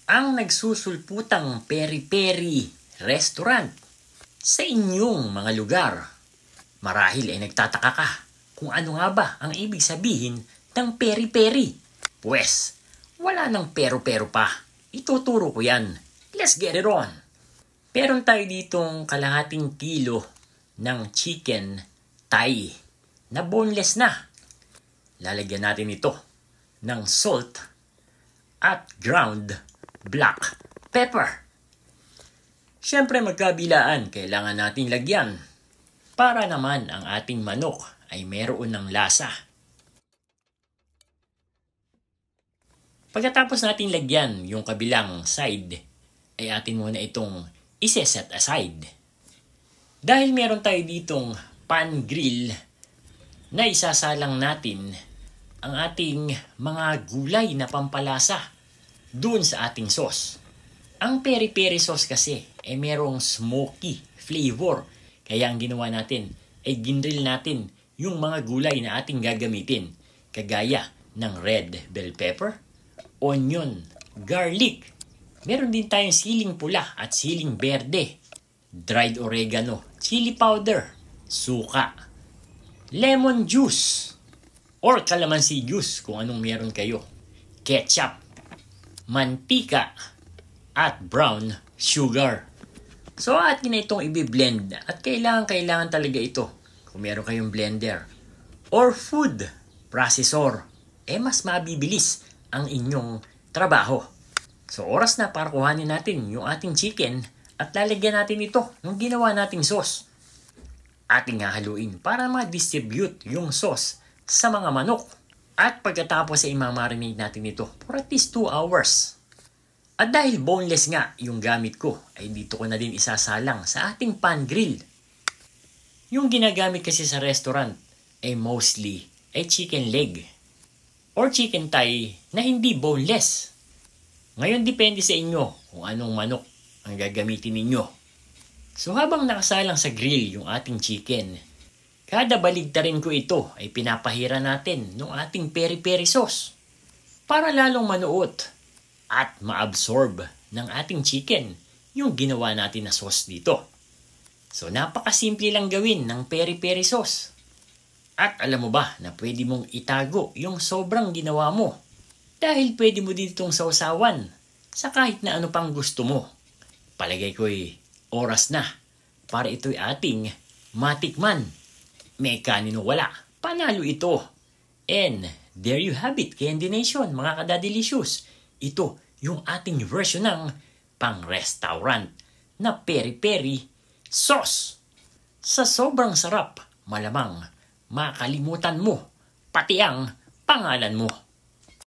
ang nagsusulputang peri-peri restaurant sa inyong mga lugar. Marahil ay nagtataka ka kung ano nga ba ang ibig sabihin ng peri-peri. Pwes, wala nang pero-pero pa. Ituturo ko yan. Let's get it on. Meron tayo ditong kalahating kilo ng chicken thigh na boneless na. Lalagyan natin ito ng salt at ground black pepper. Siyempre magkabilaan, kailangan nating lagyan para naman ang ating manok ay meron ng lasa. Pagkatapos nating lagyan yung kabilang side, ay atin muna itong iseset aside. Dahil meron tayo ditong pan grill na isasalang natin ang ating mga gulay na pampalasa doon sa ating sauce. Ang peri-peri sauce kasi ay merong smoky flavor. Kaya ang ginawa natin ay ginrill natin yung mga gulay na ating gagamitin. Kagaya ng red bell pepper, onion, garlic. Meron din tayong siling pula at siling berde, dried oregano, chili powder, suka, lemon juice, or calamansi juice kung anong meron kayo, ketchup, mantika, at brown sugar. So atin na itong i-blend at kailangan talaga ito kung meron kayong blender or food processor. Mas mabibilis ang inyong trabaho. So oras na para kuhanin natin yung ating chicken at lalagyan natin ito ng ginawa nating sauce. Ating hahaluin para ma-distribute yung sauce sa mga manok. At pagkatapos ay imamarinate natin ito for at least 2 hours. At dahil boneless nga yung gamit ko, ay dito ko na din isasalang sa ating pan grill. Yung ginagamit kasi sa restaurant ay mostly ay chicken leg or chicken thigh na hindi boneless. Ngayon depende sa inyo kung anong manok ang gagamitin ninyo. So habang nakasalang sa grill yung ating chicken, kada baligtarin ko ito ay pinapahira natin ng ating peri-peri sauce para lalong manuot at ma-absorb ng ating chicken yung ginawa natin na sauce dito. So napakasimple lang gawin ng peri-peri sauce. At alam mo ba na pwede mong itago yung sobrang ginawa mo dahil pwede mo ditong sausawan sa kahit na ano pang gusto mo. Palagay ko'y oras na para ito'y ating matikman. May kanino wala, panalo ito. And there you have it, Candy Nation, mga kadadelicious. Ito yung ating version ng pang-restaurant na peri-peri sauce. Sa sobrang sarap, malamang makalimutan mo pati ang pangalan mo.